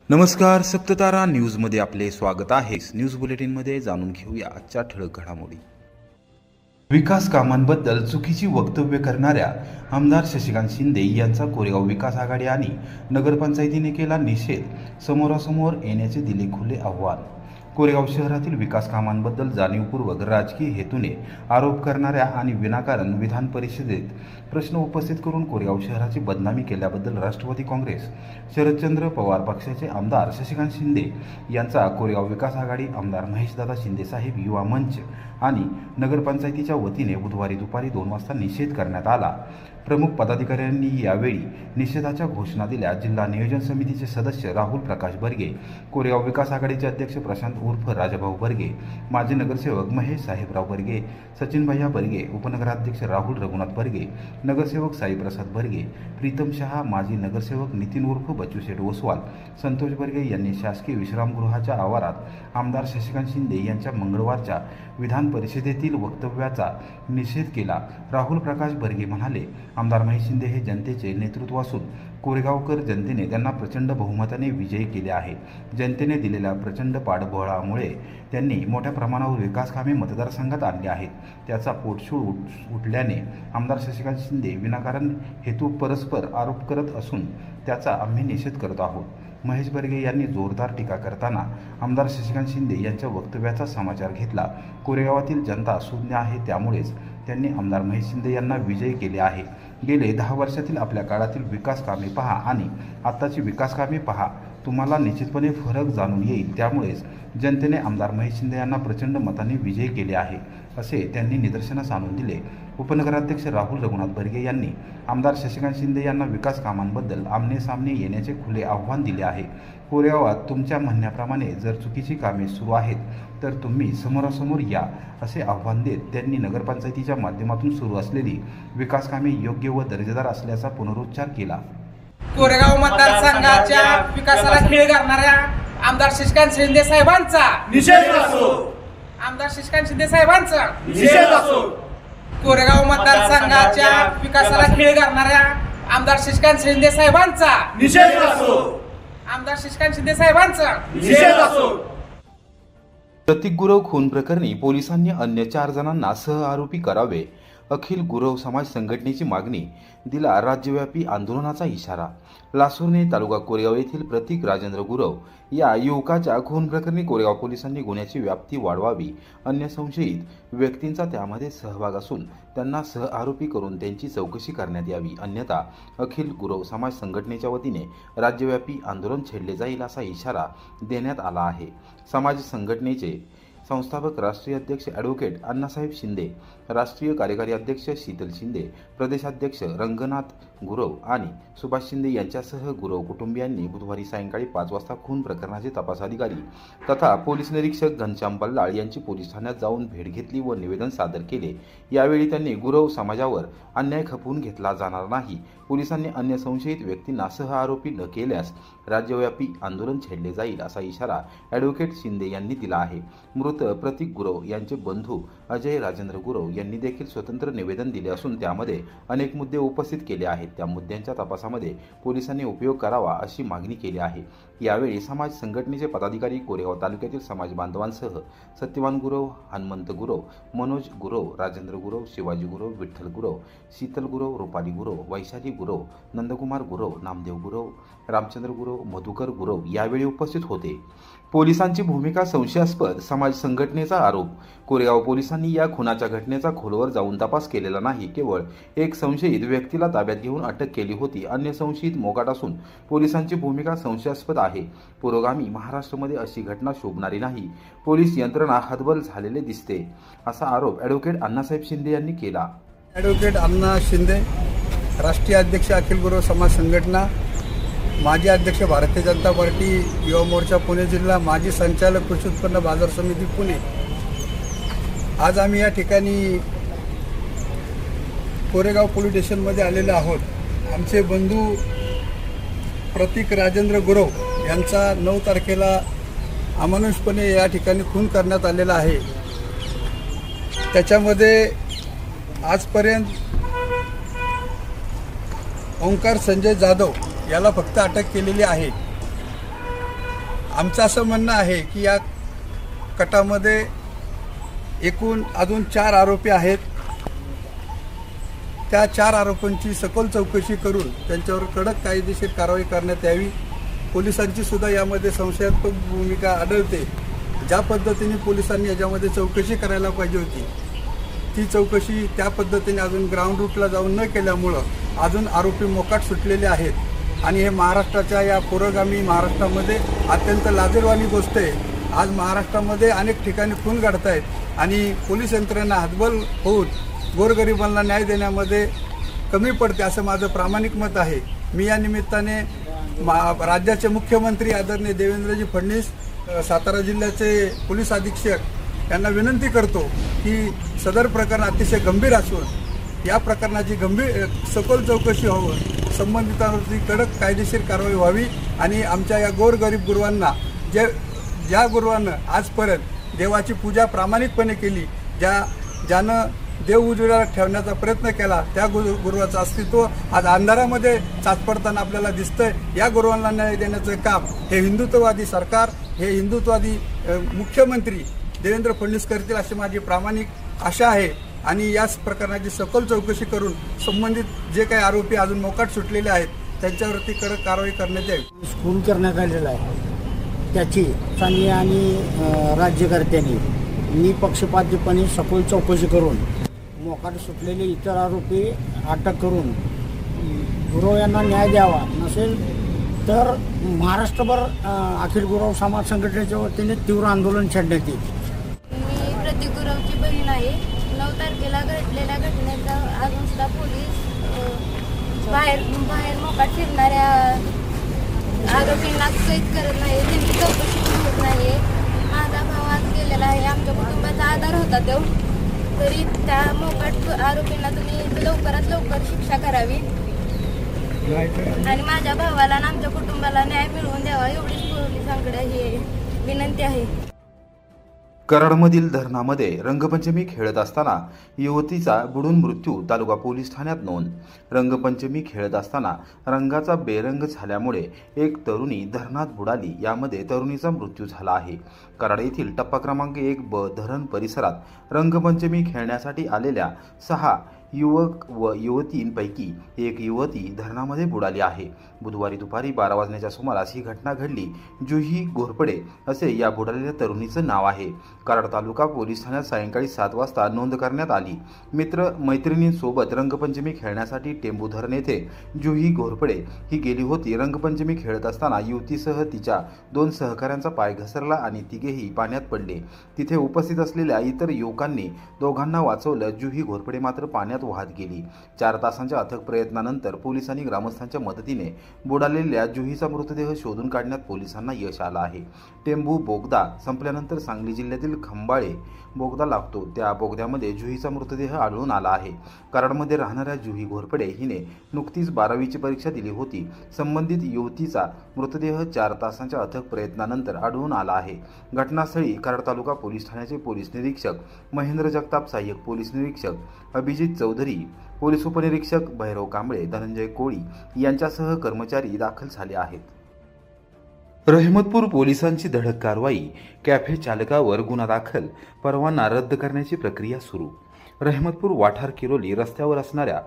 नमस्कार, सप्ततारा न्यूजमध्ये आपले स्वागत आहे। न्यूज बुलेटिनमध्ये जाणून घेऊया आजच्या ठळक घडामोडी। विकास कामांबद्दल चुकीची वक्तव्य करणाऱ्या आमदार शशिकांत शिंदे यांचा कोरेगाव विकास आघाडी आणि नगरपंचायतीने केला निषेध। समोरासमोर येण्याचे दिले खुले आव्हान। कोरेगाव शहरातील विकास कामांबद्दल जाणीवपूर्वक राजकीय हेतूने आरोप करणाऱ्या आणि विनाकारण विधान परिषदेत प्रश्न उपस्थित करून कोरेगाव शहराची बदनामी केल्याबद्दल राष्ट्रवादी काँग्रेस शरदचंद्र पवार पक्षाचे आमदार शशिकांत शिंदे यांचा कोरेगाव विकास आघाडी, आमदार महेशदादा शिंदेसाहेब युवा मंच आणि नगरपंचायतीच्या वतीने बुधवारी दुपारी 2 वाजता निषेध करण्यात आला। प्रमुख पदाधिकाऱ्यांनी यावेळी निषेधाच्या घोषणा दिल्या। जिल्हा नियोजन समितीचे सदस्य राहुल प्रकाश बर्गे, कोरेगाव विकास आघाडीचे अध्यक्ष प्रशांत उर्फ राजाभाऊ बर्गे, माजी नगरसेवक महेश साहेबराव बर्गे, सचिन भैया बर्गे, उपनगराध्यक्ष राहुल रघुनाथ बर्गे, नगरसेवक साईप्रसाद बर्गे, प्रीतम शहा, माजी नगरसेवक नितीन उर्फ बच्चूशेठ ओसवाल, संतोष बर्गे यांनी शासकीय विश्रामगृहाच्या आवारात आमदार शशिकांत शिंदे यांच्या मंगळवारच्या विधान परिषदेतील वक्तव्याचा निषेध केला। राहुल प्रकाश बर्गे म्हणाले, आमदार महेश शिंदे हे जनतेचे नेतृत्व असून कोरेगावकर जनतेने त्यांना प्रचंड बहुमताने विजयी केले आहे। जनतेने दिलेल्या प्रचंड पाठबळामुळे त्यांनी मोठ्या प्रमाणावर विकास कामे मतदारसंघात आणली आहेत। त्याचा पोटशूळ उठल्याने आमदार शशिकांत शिंदे विनाकारण हेतू परस्पर आरोप करत असून त्याचा आम्ही निषेध करत आहोत। महेश बर्गे यांनी जोरदार टीका करताना आमदार शशिकांत शिंदे यांच्या वक्तव्याचा समाचार घेतला। कोरेगावातील जनता सुज्ञ आहे, त्यामुळेच त्यांनी आमदार महेश शिंदे यांना विजयी केले आहे। गेले 10 वर्षातील आपल्या काळातील विकास कामे पहा आणि आत्ताची विकास कामे पहा, तुम्हाला निश्चितपणे फरक जाणून येईल। त्यामुळेच जनतेने आमदार महेश शिंदे यांना प्रचंड मताने विजयी केले आहे, असे त्यांनी निदर्शनास आणून दिले। उपनगराध्यक्ष राहुल रघुनाथ बर्गे यांनी आमदार शशिकांत शिंदे यांना विकास कामांबद्दल आमने-सामने येण्याचे खुले आव्हान दिले आहे। कोरेगावात तुमच्या म्हणण्याप्रमाणे जर चुकीची कामे सुरू आहेत तर तुम्ही समोरासमोर या, असे आव्हान देत त्यांनी नगरपंचायतीच्या माध्यमातून सुरू असलेली विकास कामे योग्य व दर्जेदार असल्याचा पुनरुच्चार केला। कोरेगाव मतदारसंघाच्या विकासाला खीळ घालणाऱ्या आमदार शशिकांत शिंदे साहेबांचा निषेध असो। आमदार शशिकांत शिंदे साहेबांचा निषेध असो। कोरेगाव मतदारसंघाच्या विकासाला खीळ घालणाऱ्या आमदार शशिकांत शिंदे साहेबांचा निषेध असो। आमदार शशिकांत शिंदे साहेबांचा निषेध असो। प्रतीक गुरव खून प्रकरणी पोलिसांनी अन्य 4 जणांना सहआरोपी करावे। अखिल गुरव समाज संघटनेची मागणी, दिला राज्यव्यापी आंदोलनाचा इशारा। लासुर्णे तालुका कोरेगाव येथील प्रतीक राजेंद्र गुरव या युवकाच्या खून प्रकरणी कोरेगाव पोलिसांनी गुन्ह्याची व्याप्ती वाढवावी। अन्य संशयित व्यक्तींचा त्यामध्ये सहभाग असून त्यांना सहआरोपी करून त्यांची चौकशी करण्यात यावी, अन्यथा अखिल गुरव समाज संघटनेच्या वतीने राज्यव्यापी आंदोलन छेडले जाईल असा इशारा देण्यात आला आहे। समाज संघटनेचे संस्थापक राष्ट्रीय अध्यक्ष ॲडव्होकेट अण्णासाहेब शिंदे, राष्ट्रीय कार्यकारी अध्यक्ष शीतल शिंदे, प्रदेशाध्यक्ष रंगनाथ गुरव आणि सुभाष शिंदे यांच्यासह गुरव कुटुंबियांनी बुधवारी सायंकाळी 5 वाजता खून प्रकरणाचे तपास अधिकारी तथा पोलीस निरीक्षक घनश्याम बल्लाळ यांची पोलीस ठाण्यात जाऊन भेट घेतली व निवेदन सादर केले। यावेळी त्यांनी गुरव समाजावर अन्याय खपवून घेतला जाणार नाही, पोलिसांनी अन्य संशयित व्यक्तींना सहआरोपी न केल्यास राज्यव्यापी आंदोलन छेडले जाईल असा इशारा ॲडव्होकेट शिंदे यांनी दिला आहे। मृत प्रतीक गुरव यांचे बंधू अजय राजेंद्र गुरव यांनी देखील स्वतंत्र निवेदन दिले असून त्यामध्ये अनेक मुद्दे उपस्थित केले आहेत। त्या मुद्द्यांच्या तपासामध्ये पोलिसांनी उपयोग करावा अशी मागणी केली आहे। यावेळी समाज संघटनेचे पदाधिकारी कोरेगाव तालुक्यातील समाज बांधवांसह सत्यवान गुरव, हनुमंत गुरव, मनोज गुरव, राजेंद्र गुरव, शिवाजी गुरव, विठ्ठल गुरव, शीतल गुरव, रुपाली गुरव, वैशाली गुरव, नंदकुमार गुरव, नामदेव गुरव, रामचंद्र गुरव, मधुकर गुरव यावेळी उपस्थित होते। पोलिसांची भूमिका संशयास्पद, समाज संघटनेचा आरोप। कोरेगाव पोलिसांनी या खुनाच्या घटनेचा खोलवर जाऊन तपास केलेला नाही, केवळ एक संशयित व्यक्तीला ताब्यात घेऊन अटक केली होती। अन्य संशयित मोकाट असून पोलिसांची भूमिका संशयास्पद आहे। पुरोगामी महाराष्ट्रामध्ये अशी घटना शोभणारी नाही, पोलीस यंत्रणा हतबल झालेले दिसते, असा आरोप ॲडव्होकेट अण्णासाहेब शिंदे यांनी केला। ॲडव्होकेट अण्णा शिंदे, राष्ट्रीय अध्यक्ष अखिल गुरव समाज संघटना, माजी अध्यक्ष भारतीय जनता पार्टी युवा मोर्चा पुणे जिल्हा, माजी संचालक कृषी उत्पन्न बाजार समिती पुणे। आज आम्ही या ठिकाणी कोरेगाव पोलीस स्टेशनमध्ये आलेलो आहोत। आमचे बंधू प्रतीक राजेंद्र गुरव यांचा 9 तारखेला अमानुषपणे या ठिकाणी खून करण्यात आलेला आहे। त्याच्यामध्ये आजपर्यंत ओंकार संजय जाधव याला फक्त अटक केलेली आहे। आमचं असं म्हणणं आहे की या कटामध्ये एकूण अजून 4 आरोपी आहेत. त्या 4 आरोपींची सखोल चौकशी करून त्यांच्यावर कडक कायदेशीर कारवाई करण्यात यावी. पोलिसांची सुद्धा यामध्ये संशयास्पद भूमिका आढळते. ज्या पद्धतीने पोलिसांनी याच्यामध्ये चौकशी करायला पाहिजे होती ती चौकशी त्या पद्धतीने अजून ग्राउंड रूटला जाऊन न केल्यामुळं अजून आरोपी मोकाट सुटलेले आहेत. आणि हे महाराष्ट्राच्या या पुरोगामी महाराष्ट्रामध्ये अत्यंत लाजिरवाणी गोष्ट आहे. आज महाराष्ट्रामध्ये अनेक ठिकाणी खून घडत आहेत आणि पोलीस यंत्रणा हतबल होऊन गोरगरिबांना न्याय देण्यामध्ये कमी पडते असं माझं प्रामाणिक मत आहे. मी या निमित्ताने राज्याचे मुख्यमंत्री आदरणीय देवेंद्रजी फडणवीस, सातारा जिल्ह्याचे पोलीस अधीक्षक यांना विनंती करतो की सदर प्रकरण अतिशय गंभीर असून या प्रकरणाची सखोल चौकशी होऊन संबंधितांवरती कडक कायदेशीर कारवाई व्हावी आणि आमच्या या गोरगरीब गुरुवांना ज्या गुरुवांना आजपर्यंत देवाची पूजा प्रामाणिकपणे केली, ज्यानं देव उजेडाला ठेवण्याचा प्रयत्न केला, त्या गुरुवाचं अस्तित्व आज अंधारामध्ये चाचपडताना आपल्याला दिसतंय. या गुरुवांना न्याय देण्याचं काम हे हिंदुत्ववादी सरकार, हे हिंदुत्ववादी मुख्यमंत्री देवेंद्र फडणवीस करतील अशी माझी प्रामाणिक आशा आहे. आणि याच प्रकरणाची सखोल चौकशी करून संबंधित जे काही आरोपी अजून मोकाट सुटलेले आहेत त्यांच्यावरती कडक कारवाई करण्यात यावी. खून करण्यात आलेला आहे त्याची स्थानीय आणि राज्यकर्त्यांनी निपक्षपातीपणे सखोल चौकशी करून मोकाट सुटलेले इतर आरोपी अटक करून गुरव यांना न्याय द्यावा. नसेल तर महाराष्ट्रभर अखिल गुरव समाज संघटनेच्या वतीने तीव्र आंदोलन छेडण्यात येईल. मी प्रतीक गुरवची बहीण आहे. 9 तारखेला घडलेल्या घटनेचा अजून सुद्धा पोलीस बाहेर मोकाट फिरणाऱ्या आरोपींना कैद करत नाही, त्यांची चौकशी होत नाही. माझा भाव आज गेलेला आहे, आमच्या कुटुंबाचा आधार होता तो. तरी त्या मोकाट आरोपींना तुम्ही लवकरात लवकर शिक्षा करावी आणि माझ्या भावाला आणि आमच्या कुटुंबाला न्याय मिळवून द्यावा एवढीच पोलिसांकडे ही विनंती आहे. कराडमधील धरणामध्ये रंगपंचमी खेळत असताना युवतीचा बुडून मृत्यू, तालुका पोलीस ठाण्यात नोंद. रंगपंचमी खेळत असताना रंगाचा बेरंग झाल्यामुळे एक तरुणी धरणात बुडाली. यामध्ये तरुणीचा मृत्यू झाला आहे. कराड येथील टप्पा क्रमांक 1B धरण परिसरात रंगपंचमी खेळण्यासाठी आलेल्या 6 युवक व युवतींपैकी एक युवती धरणामध्ये बुडाली आहे. बुधवारी दुपारी 12 वाजण्याच्या सुमारास ही घटना घडली. जुही घोरपडे असे या बुडालेल्या तरुणीचं नाव आहे. कराड तालुका पोलीस ठाण्यात सायंकाळी 7 वाजता नोंद करण्यात आली. मित्र मैत्रिणींसोबत रंगपंचमी खेळण्यासाठी टेंबू धरण येथे जुही घोरपडे ही गेली होती. रंगपंचमी खेळत असताना युवतीसह तिच्या 2 सहकाऱ्यांचा पाय घसरला आणि तिघेही पाण्यात पडले. तिथे उपस्थित असलेल्या इतर युवकांनी दोघांना वाचवलं. जुही घोरपडे मात्र पाण्यात वाहत गेली. 4 तासांच्या अथक प्रयत्नानंतर पोलिसांनी ग्रामस्थांच्या मदतीने बुडालेल्या जुहीचा मृतदेह शोधून काढण्यात पोलिसांना यश आलं आहे. टेंबू बोगदा संपल्यानंतर सांगली जिल्ह्यातील खंबाळे बोगदा लागतो, त्या बोगद्यामध्ये जुहीचा मृतदेह आढळून आला आहे. कराडमध्ये राहणाऱ्या जुही घोरपडे हिने नुकतीच 12वीची परीक्षा दिली होती. संबंधित युवतीचा मृतदेह 4 तासांच्या अथक प्रयत्नानंतर आढळून आला आहे. घटनास्थळी कराड तालुका पोलीस ठाण्याचे पोलीस निरीक्षक महेंद्र जगताप, सहाय्यक पोलीस निरीक्षक अभिजित चौधरी, पोलीस उपनिरीक्षक भैरव कांबळे, धनंजय कोळी यांच्यासह कर्मचारी दाखल झाले आहेत. रहमतपूर पोलिसांची धडक कारवाई, कॅफे चालकावर गुन्हा दाखल, परवाना रद्द करण्याची प्रक्रिया सुरू. रहमतपूर वाठार किरोली रस्त्यावर असणाऱ्या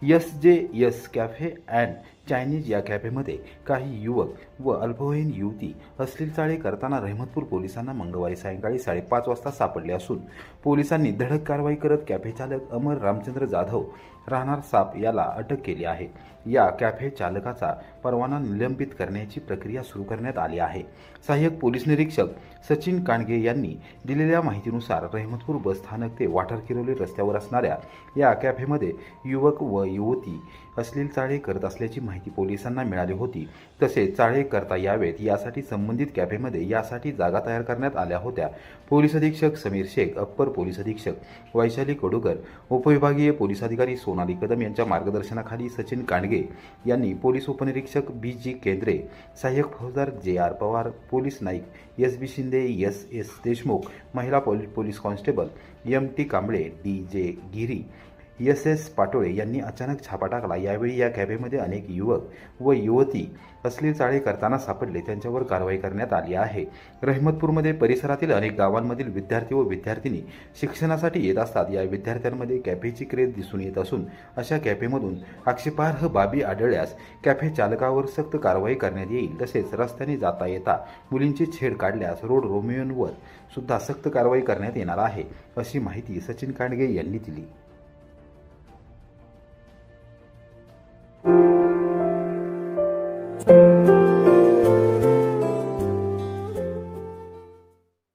SJS कॅफे अँड चायनीज या कॅफेमध्ये काही युवक व अल्पवयीन युवती अश्लील चाळे करताना रहमतपूर पोलिसांना मंगळवारी सायंकाळी 5:30 वाजता सापडले असून पोलिसांनी धडक कारवाई करत कॅफे चालक अमर रामचंद्र जाधव राहणार साप याला अटक केली आहे. या कॅफे चालकाचा परवाना निलंबित करण्याची प्रक्रिया सुरू करण्यात आली आहे. सहाय्यक पोलीस निरीक्षक सचिन कांडगे यांनी दिलेल्या माहितीनुसार रहमतपूर बस स्थानक ते वाठार किरोली रस्त्यावर असणाऱ्या या कॅफेमध्ये युवक व युवती अश्लील चाळे करत असल्याची माहिती पोलिसांना मिळाली होती. तसेच चाळे करता यावेत यासाठी संबंधित कॅफेमध्ये यासाठी जागा तयार करण्यात आल्या होत्या. पोलीस अधीक्षक समीर शेख, अप्पर पोलीस अधीक्षक वैशाली कडूकर, उपविभागीय पोलीस अधिकारी सोनाली कदम यांच्या मार्गदर्शनाखाली सचिन कांडगे यांनी पोलीस उपनिरीक्षक BG केंद्रे, सहाय्यक फौजदार JR पवार, पोलीस नाईक SB शिंदे, SS देशमुख, महिला police constable MT Kamble, DJ Giri SS Patole यांनी अचानक छापा टाकला। यावेळी या कॅफेमध्ये अनेक युवक व युवती असलील चाळे करताना सापडले, त्यांच्यावर कारवाई करण्यात आली आहे। रहमतपूरमध्ये परिसरातील अनेक गावांमधील विद्यार्थी व विद्यार्थिनी शिक्षणासाठी येत असतात। या विद्यार्थ्यांमध्ये कॅफेची क्रेज दिसून येत असून अशा कॅफेमधून आक्षेपार्ह बाबी आढळल्यास कॅफे चालकावर सक्त कारवाई करण्यात येईल। तसेच रस्त्याने जाता येता मुलींची छेड काढल्यास रोड रोमियोंवर सुद्धा सक्त कारवाई करण्यात येणार आहे, अशी माहिती सचिन कांडगे यांनी दिली।